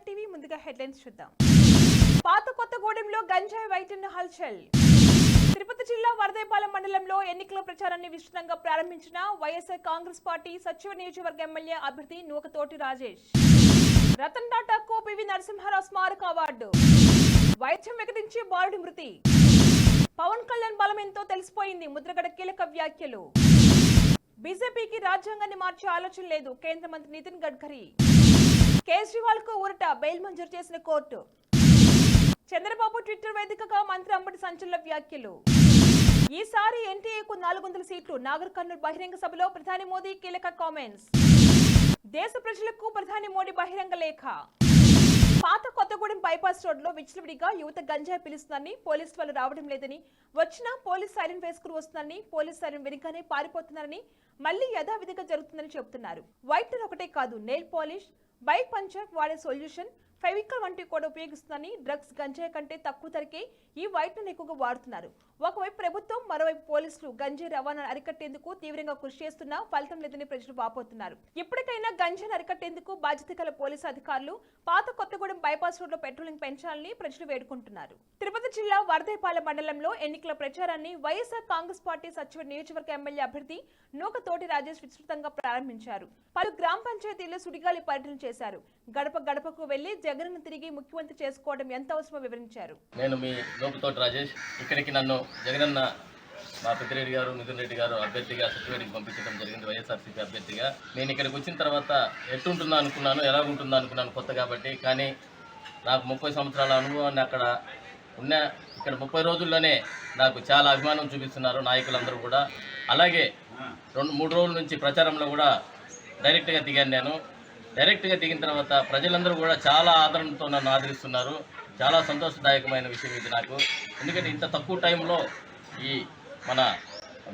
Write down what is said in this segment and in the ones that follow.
Sagar TV ముందుగా headlines చూద్దాం. పాత కొత్తగూడెంలో గంజాయి వైద్యుని హల్చల్. తిరుపతి జిల్లా వరదైపాలెం మండలంలో ఎన్నికల ప్రచారాన్ని విస్తృతంగా ప్రారంభించిన వైఎస్ఆర్ కాంగ్రెస్ పార్టీ సచివ నియోజకవర్గ ఎమ్మెల్యే అభ్యర్థి నూకతోటి రాజేష్. రతన్ టాటాకు పివి నరసింహారావు స్మారక అవార్డు. వైద్యం వికటించి బాలుడి మృతి. పవన్ కళ్యాణ్ బలం ఎంతో తెలిసిపోయింది. ముద్రగడ కీలక వ్యాఖ్యలు. బీజేపీకి రాజ్యాంగాన్ని మార్చే ఆలోచన లేదు. కేంద్ర మంత్రి నితిన్ గడ్కరీ. కేజ్రీవాల్ కు ఊరట, బెయిల్ మంజూరు చేసిన కోర్టు. చంద్రబాబు ట్విట్టర్ వేదికగా మంత్రి అంబటి సంచలన వ్యాఖ్యలు. ఈసారి ఎన్టీఏకు 400 సీట్లు. నాగర్ కర్నూలు బహిరంగ సభలో ప్రధాని మోదీ కీలక కామెంట్స్. దేశ ప్రజలకు ప్రధాని మోడీ బహిరంగ లేఖ. పాత కొత్తగూడెం బైపాస్ రోడ్ లో విచ్చలవిడిగా యువత గంజాయి పిలుస్తుందని, పోలీసు వాళ్ళు రావడం లేదని, వచ్చినా పోలీస్ సైరన్ వేసుకుని వస్తుందని, పోలీస్ సైరన్ వెనుకనే పారిపోతున్నారని, మళ్లీ యథావిధిగా జరుగుతుందని చెబుతున్నారు. వైట్నర్ ఒకటే కాదు, నెయిల్ పాలిష్, బైక్ పంచర్ వాడే సొల్యూషన్, ఫెవికల్ వంటివి కూడా ఉపయోగిస్తుందని, డ్రగ్స్ గంజాయి కంటే తక్కువ ధరకే ఈ వైట్నర్ ఎక్కువగా వాడుతున్నారు. ఒకవైపు ప్రభుత్వం, మరోవైపు పోలీసులు గంజాయి రవాణాను అరికట్టేందుకు తీవ్రంగా కృషి చేస్తున్నా ఫలితం లేదని ప్రజలు వాపోతున్నారు. ఇప్పటికైనా గంజాయిని అరికట్టేందుకు బాధ్యత గల పోలీసు అధికారులు పాత కొత్తగూడెం బైపాస్ రోడ్ లో పెట్రోలింగ్ పెంచాలని ప్రజలు వేడుకుంటున్నారు. తిరుపతి జిల్లా వరదైపాలెం మండలంలో ఎన్నికల ప్రచారాన్ని వైఎస్ఆర్ కాంగ్రెస్ పార్టీ సచివ నియోజకవర్గ ఎమ్మెల్యే అభ్యర్థి నూకతోటి రాజేష్ విస్తృతంగా ప్రారంభించారు. పలు గ్రామ పంచాయతీల్లో సుడిగాలి పర్యటన చేశారు. గడప గడపకు వెళ్లి జగన్ను తిరిగి ముఖ్యమంత్రి చేసుకోవడం ఎంత అవసరమో వివరించారు. నేను మీ నూకతోటి రాజేష్. ఇక్కడికి నన్ను జగనన్న మా పెద్దిరెడ్డి గారు, నితిన్ రెడ్డి గారు అభ్యర్థిగా సచివేడికి పంపించడం జరిగింది, వైఎస్ఆర్సీపీ అభ్యర్థిగా. నేను ఇక్కడికి వచ్చిన తర్వాత ఎట్టుంటుందా అనుకున్నాను, ఎలాగుంటుందా అనుకున్నాను కొత్త కాబట్టి. కానీ నాకు 30 సంవత్సరాల అనుభవాన్ని అక్కడ ఉన్న ఇక్కడ 30 రోజుల్లోనే నాకు చాలా అభిమానం చూపిస్తున్నారు నాయకులందరూ కూడా. అలాగే 2-3 రోజుల నుంచి ప్రచారంలో కూడా డైరెక్ట్గా దిగాను. నేను డైరెక్ట్గా దిగిన తర్వాత ప్రజలందరూ కూడా చాలా ఆదరణతో నన్ను ఆదరిస్తున్నారు. చాలా సంతోషదాయకమైన విషయం ఇది నాకు. ఎందుకంటే ఇంత తక్కువ టైంలో ఈ మన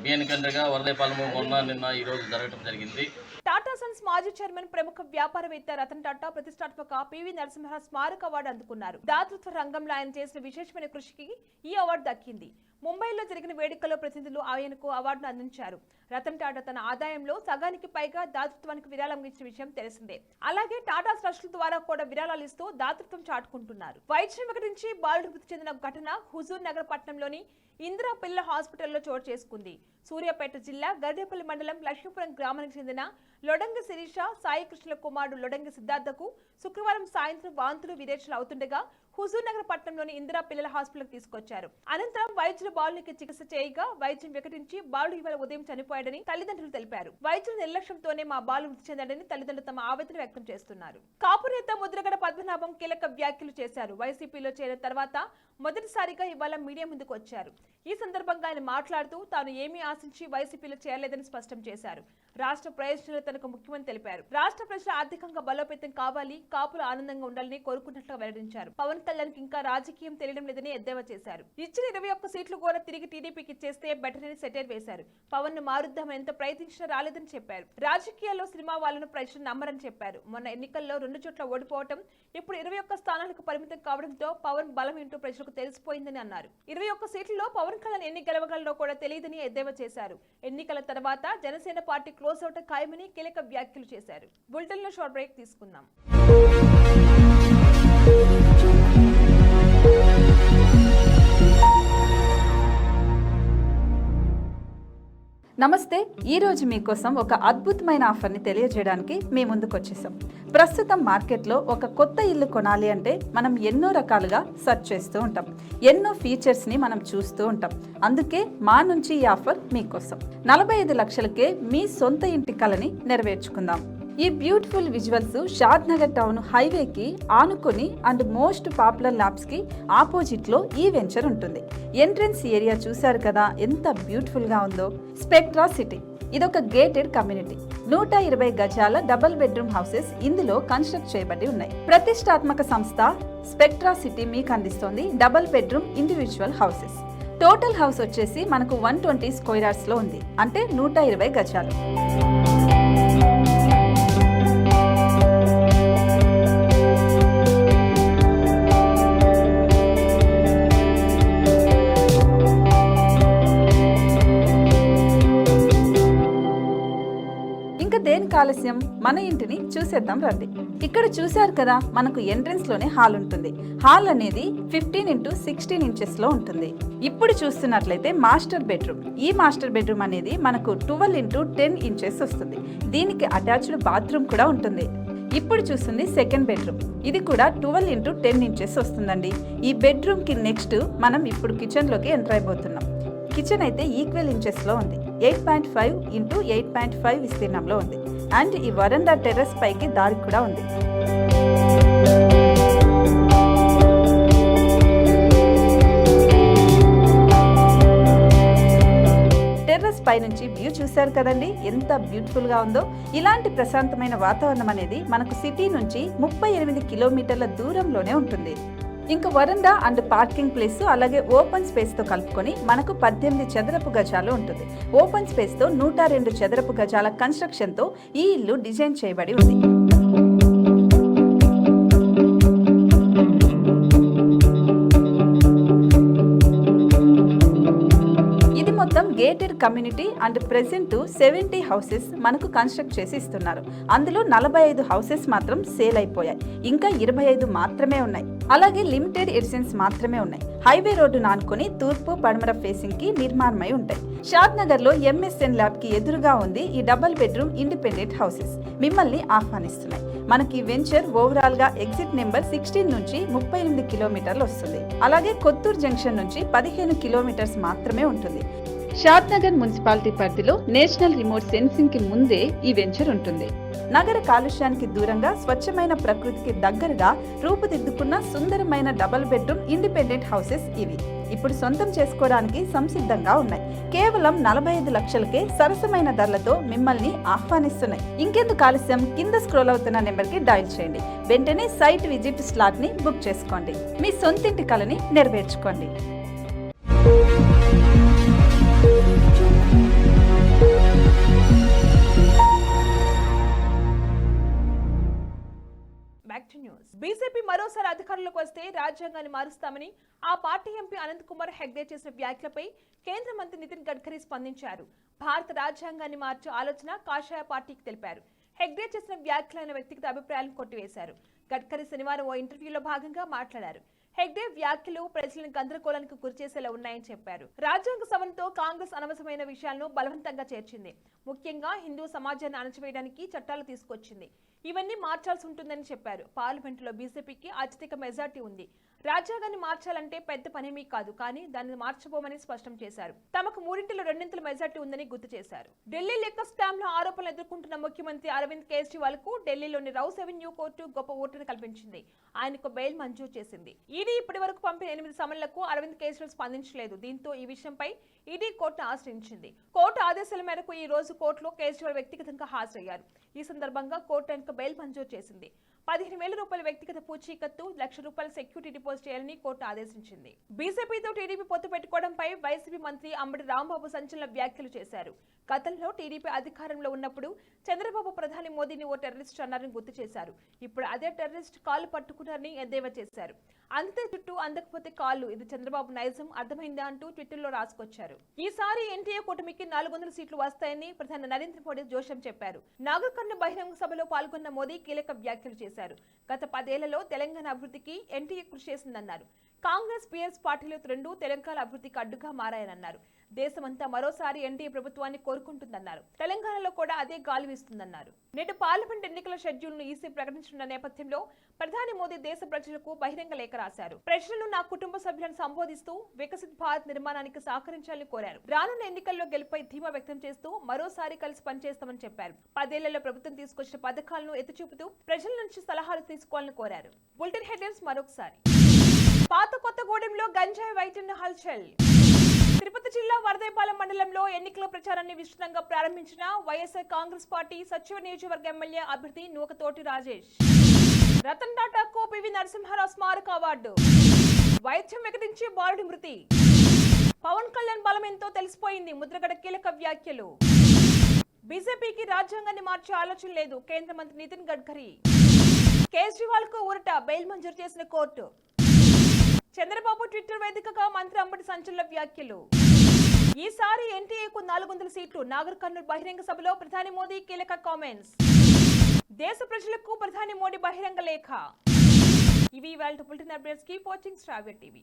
బిఎన్ కేంద్రగా వరదైపాలెం నిన్న ఈరోజు జరగడం జరిగింది. టాటా సన్స్ మాజీ చైర్మన్, ప్రముఖ వ్యాపారవేత్త రతన్ టాటా ప్రతిష్టాత్మక పివి నరసింహారావు స్మారక అవార్డు అందుకున్నారు. దాతృత్వ రంగంలో ఆయన చేసిన విశేషమైన కృషికి ఈ అవార్డు దక్కింది. ముంబైలో జరిగిన వేడుకలో ప్రతినిధులు ఆయనకు అవార్డును అందించారు. రతన్ టాటా తన ఆదాయంలో సగానికి పైగా దాతృత్వానికి విరాళం ఇచ్చిన విషయం తెలిసిందే. అలాగే టాటా ట్రస్టుల ద్వారా కూడా విరాళాలు ఇస్తూ దాతృత్వం చాటుకుంటున్నారు. వైద్యం వికటించి బాలుడు మృతి చెందిన ఘటన హుజూర్ నగర్ పట్టణంలోని ఇందిరా పిల్ల హాస్పిటల్లో చోటు చేసుకుంది. సూర్యాపేట జిల్లా గర్డేపల్లి మండలం లక్ష్మీపురం గ్రామానికి చెందిన లొడంగి శిరీష, సాయి కృష్ణుల కుమారుడు లొడంగి సిద్ధార్థకు శుక్రవారం సాయంత్రం వాంతులు విరేచనలు అవుతుండగా హుజూర్ నగర్ పట్టణంలోని ఇందిరా పిల్లల హాస్పిటల్కి తీసుకొచ్చారు. అనంతరం వైద్యులు బాలునికి చికిత్స చేయగా వైద్యం వికటించి బాలుడు ఇవాళ ఉదయం చనిపోయాడని తల్లిదండ్రులు తెలిపారు. వైద్యుల నిర్లక్ష్యంతోనే మా బాలు మృతి చెందాడని తల్లిదండ్రులు తమ ఆవేదన వ్యక్తం చేస్తున్నారు. కాపు నేత ముద్రగడ పద్మనాభం కీలక వ్యాఖ్యలు చేశారు. వైసీపీలో చేరిన తర్వాత మొదటిసారిగా ఇవాళ మీడియా ముందుకు వచ్చారు. ఈ సందర్భంగా ఆయన మాట్లాడుతూ తాను ఏమీ ఆశించి వైసీపీలో చేరలేదని స్పష్టం చేశారు. రాష్ట్ర ప్రయోజనాలు తనకు ముఖ్యమని తెలిపారు. రాష్ట్ర ప్రజలు ఆర్థికంగా బలోపేతం కావాలి, కాపులు ఆనందంగా ఉండాలని కోరుకున్నట్లుగా వెల్లడించారు. పవన్ కళ్యాణ్ ఇంకా రాజకీయం తెలియడం లేదని ఎద్దేవా చేశారు. ఇచ్చిన 21 సీట్లు కూడా తిరిగి టీడీపీకి ఇచ్చేస్తే బెటర్ అని సెటైర్ వేశారు. పవన్ ను మారుద్దామని ఎంత ప్రయత్నించినా రాలేదని చెప్పారు. రాజకీయాల్లో సినిమా వాళ్ళను ప్రజలు నమ్మరని చెప్పారు. మొన్న ఎన్నికల్లో 2 చోట్ల ఓడిపోవటం, ఇప్పుడు 21 స్థానాలకు పరిమితం కావడంతో పవన్ బలం ఏంటో ప్రజలకు తెలిసిపోయిందని అన్నారు. 21 సీట్లలో పవన్ కళ్యాణ్ ఎన్ని గెలవగలరో కూడా తెలియదని ఎద్దేవా చేశారు. ఎన్నికల తర్వాత జనసేన పార్టీ క్లోజ్ అవుట్ ఖాయమని కీలక వ్యాఖ్యలు చేశారు. బులెటిన్ లో షార్ట్ బ్రేక్ తీసుకుందాం. నమస్తే. ఈరోజు మీకోసం ఒక అద్భుతమైన ఆఫర్ని తెలియజేయడానికి మీ ముందుకు వచ్చేసాం. ప్రస్తుతం మార్కెట్లో ఒక కొత్త ఇల్లు కొనాలి అంటే మనం ఎన్నో రకాలుగా సెర్చ్ చేస్తూ ఉంటాం, ఎన్నో ఫీచర్స్ని మనం చూస్తూ ఉంటాం. అందుకే మా నుంచి ఈ ఆఫర్ మీకోసం. 45 లక్షలకే మీ సొంత ఇంటి కలని నెరవేర్చుకుందాం. ఈ బ్యూటిఫుల్ విజువల్స్ షాద్ నగర్ టౌన్ హైవేకి ఆనుకొని అండ్ మోస్ట్ పాపులర్ ల్యాబ్స్ కి ఆపోజిట్ లో ఈ వెంచర్ ఉంటుంది. ఎంట్రన్స్ ఏరియా చూశారు కదా ఎంత బ్యూటిఫుల్ గా ఉందో. స్పెక్ట్రా సిటీ ఇదొక గేటెడ్ కమ్యూనిటీ. 120 గజాల డబుల్ బెడ్రూమ్ హౌసెస్ ఇందులో కన్స్ట్రక్ట్ చేయబడి ఉన్నాయి. ప్రతిష్టాత్మక సంస్థ స్పెక్ట్రా సిటీ మీకు అందిస్తోంది double bedroom individual houses. Total house వచ్చేసి మనకు 120 స్క్వేర్ యార్డ్స్ లో ఉంది, అంటే 120 గజాలు. ఇంకెందుకు ఆలస్యం, మన ఇంటిని చూసేద్దాం రండి. ఇక్కడ చూశారు కదా, మనకు ఎంట్రన్స్ లోనే హాల్ ఉంటుంది. హాల్ అనేది 15x16 ఇంచెస్ లో ఉంటుంది. ఇప్పుడు చూస్తున్నట్లయితే మాస్టర్ బెడ్రూమ్. ఈ మాస్టర్ బెడ్రూమ్ అనేది మనకు 12x10 ఇంచెస్ వస్తుంది. దీనికి అటాచ్డ్ బాత్రూమ్ కూడా ఉంటుంది. ఇప్పుడు చూస్తుంది సెకండ్ బెడ్రూమ్. ఇది కూడా 12x10 ఇంచెస్ వస్తుందండి. ఈ బెడ్రూమ్ కి నెక్స్ట్ మనం ఇప్పుడు కిచెన్ లోకి ఎంటర్ అయిపోతున్నాం. కిచెన్ అయితే ఈక్వల్ ఇంచెస్ లో ఉంది. 8.5 x 8.5 విస్తీర్ణంలో ఉంది. అండ్ ఈ వరండా టెర్రస్ పైకి దారి కూడా ఉంది. టెర్రస్ పై నుంచి వ్యూ చూశారు కదండి, ఎంత బ్యూటిఫుల్ గా ఉందో. ఇలాంటి ప్రశాంతమైన వాతావరణం అనేది మనకు సిటీ నుంచి 38 కిలోమీటర్ల దూరంలోనే ఉంటుంది. ఇంకా వరండా అండ్ పార్కింగ్ ప్లేస్ అలాగే ఓపెన్ స్పేస్ తో కలుపుకొని మనకు 18 చదరపు గజాలు ఉంటుంది. ఓపెన్ స్పేస్ తో 102 చదరపు గజాల కన్స్ట్రక్షన్ తో ఈ ఇల్లు డిజైన్ చేయబడి ఉంది. మొత్తం gated community and present 70 houses మనకు కన్స్ట్రక్ట్ చేసి ఇస్తున్నారు. అందులో 45 హౌసెస్ మాత్రం సేల్ అయిపోయాయి. ఇంకా 25 మాత్రమే ఉన్నాయి. అలాగే లిమిటెడ్ ఎడిషన్స్ మాత్రమే ఉన్నాయి. హైవే రోడ్డు నానుకొని తూర్పు పడమర ఫేసింగ్ కి నిర్మాణమై ఉంటాయి. షాద్ నగర్ లో MSN ల్యాబ్ కి ఎదురుగా ఉంది ఈ డబుల్ బెడ్రూమ్ ఇండిపెండెంట్ హౌసెస్. మిమ్మల్ని ఆహ్వానిస్తున్నాయి. మనకి వెంచర్ ఓవరాల్ గా ఎగ్జిట్ నెంబర్ 16 నుంచి 38 కిలోమీటర్లు వస్తుంది. అలాగే కొత్తూరు జంక్షన్ నుంచి 15 కిలోమీటర్స్ మాత్రమే ఉంటుంది. షాద్ నగర్ మున్సిపాలిటీ పరిధిలో నేషనల్ రిమోట్ సెన్సింగ్ కి ముందే ఈ వెంచర్ ఉంటుంది. నగర కాలుష్యానికి దూరంగా స్వచ్ఛమైన ప్రకృతికి దగ్గరగా రూపుదిద్దుకున్న సుందరమైన డబుల్ బెడ్రూమ్ ఇండిపెండెంట్ హౌసెస్ ఇవి. ఇప్పుడు సొంతం చేసుకోవడానికి సంసిద్ధంగా ఉన్నాయి. కేవలం 45 లక్షలకే సరసమైన ధరలతో మిమ్మల్ని ఆహ్వానిస్తున్నాయి. ఇంకెందుకు ఆలస్యం, కింద స్క్రోల్ అవుతున్న నెంబర్ కి డయల్ చేయండి. వెంటనే సైట్ విజిట్ స్లాట్ ని బుక్ చేసుకోండి. మీ సొంతింటి కలని నెరవేర్చుకోండి. బీజేపీ మరోసారి అధికారంలోకి వస్తే రాజ్యాంగాన్ని మారుస్తామని ఆ పార్టీ ఎంపీ అనంత్ కుమార్ హెగ్డే చేసిన వ్యాఖ్యలపై కేంద్ర మంత్రి నితిన్ గడ్కరీ స్పందించారు. భారత రాజ్యాంగాన్ని మార్చే ఆలోచన కాషాయ పార్టీకి తెలిపారు. హెగ్డే చేసిన వ్యాఖ్యలైన వ్యక్తిగత అభిప్రాయాలను కొట్టివేశారు. గడ్కరీ శనివారం ఓ ఇంటర్వ్యూలో భాగంగా మాట్లాడారు. హెగ్డే వ్యాఖ్యలు ప్రజలను గందరగోళానికి గురిచేసేలా ఉన్నాయని చెప్పారు. రాజ్యాంగ సవరణతో కాంగ్రెస్ అనవసరమైన విషయాలను బలవంతంగా చేర్చింది. ముఖ్యంగా హిందూ సమాజాన్ని అణచివేయడానికి చట్టాలు తీసుకొచ్చింది. ఇవన్నీ మార్చాల్సి ఉంటుందని చెప్పారు. పార్లమెంటులో బీజేపీకి అత్యధిక మెజార్టీ ఉంది. రాజ్యాంగాన్ని మార్చాలంటే పెద్ద పనేమీ కాదు, కానీ దాన్ని మార్చబోమని స్పష్టం చేశారు. తమకు 3/2 మెజార్టీ ఉందని గుర్తు చేశారు. ఢిల్లీ లెక్క స్కామ్ లో ఆరోపణలు ఎదుర్కొంటున్న ముఖ్యమంత్రి అరవింద్ కేజ్రీవాల్ కు ఢిల్లీలోని రౌస్ అవెన్యూ కోర్టు గొప్ప ఓటును కల్పించింది. ఆయనకు బెయిల్ మంజూరు చేసింది. ఈడీ ఇప్పటి వరకు పంపిన 8 సమన్లకు అరవింద్ కేజ్రీవాల్ స్పందించలేదు. దీంతో ఈ విషయంపై ఈడీ కోర్టును ఆశ్రయించింది. కోర్టు ఆదేశాల మేరకు ఈ రోజు కోర్టులో కేజ్రీవాల్ వ్యక్తిగతంగా హాజరయ్యారు. ఈ సందర్భంగా కోర్టు ఆయనకు బెయిల్ మంజూరు చేసింది. 15,000 రూపాయల వ్యక్తిగత పూచీకత్తు, ₹1,00,000 సెక్యూరిటీ డిపాజిట్ చేయాలని కోర్టు ఆదేశించింది. బీజేపీతో టీడీపీ పొత్తు పెట్టుకోవడంపై వైసీపీ మంత్రి అంబటి రాంబాబు సంచలన వ్యాఖ్యలు చేశారు. గతంలో టీడీపీ అధికారంలో ఉన్నప్పుడు చంద్రబాబు ప్రధాని మోదీని ఓ టెర్రరిస్ట్ అన్నారని గుర్తు చేశారు. ఇప్పుడు అదే టెర్రరిస్ట్ కాళ్ళు పట్టుకున్నారని ఎద్దేవా చేశారు. అందితే చుట్టూ, అందకపోతే కాళ్ళు, ఇది చంద్రబాబు నైజం అర్థమైందా అంటూ ట్విట్టర్లో రాసుకొచ్చారు. ఈసారి ఎన్టీఏ కూటమికి 400 సీట్లు వస్తాయని ప్రధాని నరేంద్ర మోడీ జోషం చెప్పారు. నాగర్కర్ణ బహిరంగ సభలో పాల్గొన్న మోదీ కీలక వ్యాఖ్యలు చేశారు. గత 10 ఏళ్లలో తెలంగాణ అభివృద్ధికి ఎన్టీఏ కృషి చేసిందన్నారు. కాంగ్రెస్ బీఆర్ఎస్ పార్టీలు రెండు తెలంగాణ అభివృద్ధికి అడ్డుగా మారాయనన్నారు. దేశమంతా మరోసారి ఎన్డీఏ ప్రభుత్వాన్ని కోరుకుంటుందన్నారు. తెలంగాణలో కూడా అదే గాలి వీస్తుందన్నారు. నేడు పార్లమెంట్ ఎన్నికల షెడ్యూల్ ను ఈసీ ప్రకటించిన నేపథ్యంలో ప్రధాని మోదీ దేశ ప్రజలకు బహిరంగ లేఖ రాశారు. ప్రజలను నా కుటుంబ సభ్యులను సంబోధిస్తూ వికసిత్ భారత్ నిర్మాణానికి సహకరించాలని కోరారు. రానున్న ఎన్నికల్లో గెలుపై ధీమా వ్యక్తం చేస్తూ మరోసారి కలిసి పనిచేస్తామని చెప్పారు. 10 ఏళ్లలో ప్రభుత్వం తీసుకొచ్చిన పథకాలను ఎత్తిచూపుతూ ప్రజల నుంచి సలహాలు తీసుకోవాలని కోరారు. బులెటిన్ హెడ్లైన్స్ మరొకసారి. పాత కొత్తగూడెంలో గంజాయి వైద్యుని హల్చల్. తిరుపతి జిల్లా వరదైపాలెం మండలంలో ఎన్నికల ప్రచారాన్ని విస్తృతంగా ప్రారంభించిన వైఎస్ఆర్ కాంగ్రెస్ పార్టీ సచివ నియోజకవర్గ ఎమ్మెల్యే అభ్యర్థి నూకతోటి రాజేష్. రతన్ టాటాకు పివి నరసింహారావు స్మారక అవార్డు. వైద్యం వికటించి బాలుడి మృతి. పవన్ కళ్యాణ్ బలం ఎంతో తెలిసిపోయింది, ముద్రగడ కీలక వ్యాఖ్యలు. బీజేపీకి రాజ్యాంగాన్ని మార్చే ఆలోచన లేదు, కేంద్ర మంత్రి నితిన్ గడ్కరీ. కేజ్రీవాల్ కు ఊరట, బెయిల్ మంజూరు చేసిన కోర్టు. చంద్రబాబు ట్విట్టర్ వేదికగా మంత్రి అంబటి సంచలన వ్యాఖ్యలు. ఈసారి ఎన్టీఏకు 400 సీట్లు. నాగర్ కర్నూల్ బహిరంగ సభలో ప్రధాని మోదీ కీలక కామెంట్స్. దేశ ప్రజలకు ప్రధాని మోడీ బహిరంగ లేఖ. ఇవి ఇవాళ బులెటిన్ అప్డేట్స్. కీప్ వాచింగ్ శ్రావ్య టీవీ.